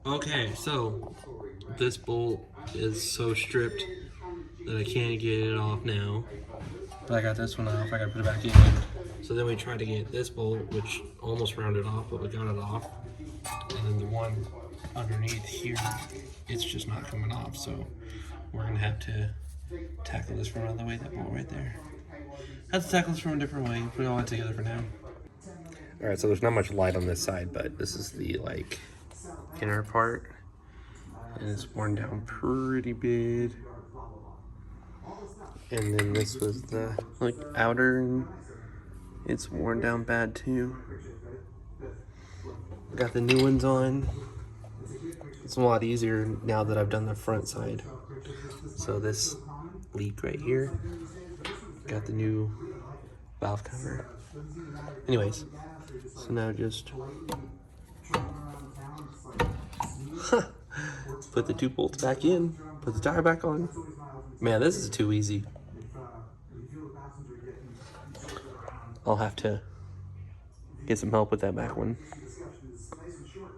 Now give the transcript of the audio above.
Okay, so this bolt is so stripped that I can't get it off now. But I got this one off, I gotta put it back in. So then we tried to get this bolt, which almost rounded off, but we got it off. And then the one underneath here, it's just not coming off. So we're gonna have to tackle this from another way, that bolt right there. Have to tackle this from a different way, put it all together for now. All right, so there's not much light on this side, but this is the like inner part, and it's worn down pretty bad. And then this was the like outer, and it's worn down bad too. Got the new ones on. It's a lot easier now that I've done the front side. So this leak right here, got the new valve cover. Anyways, so now just put the two bolts back in, put the tire back on. Man, this is too easy. I'll have to get some help with that back one.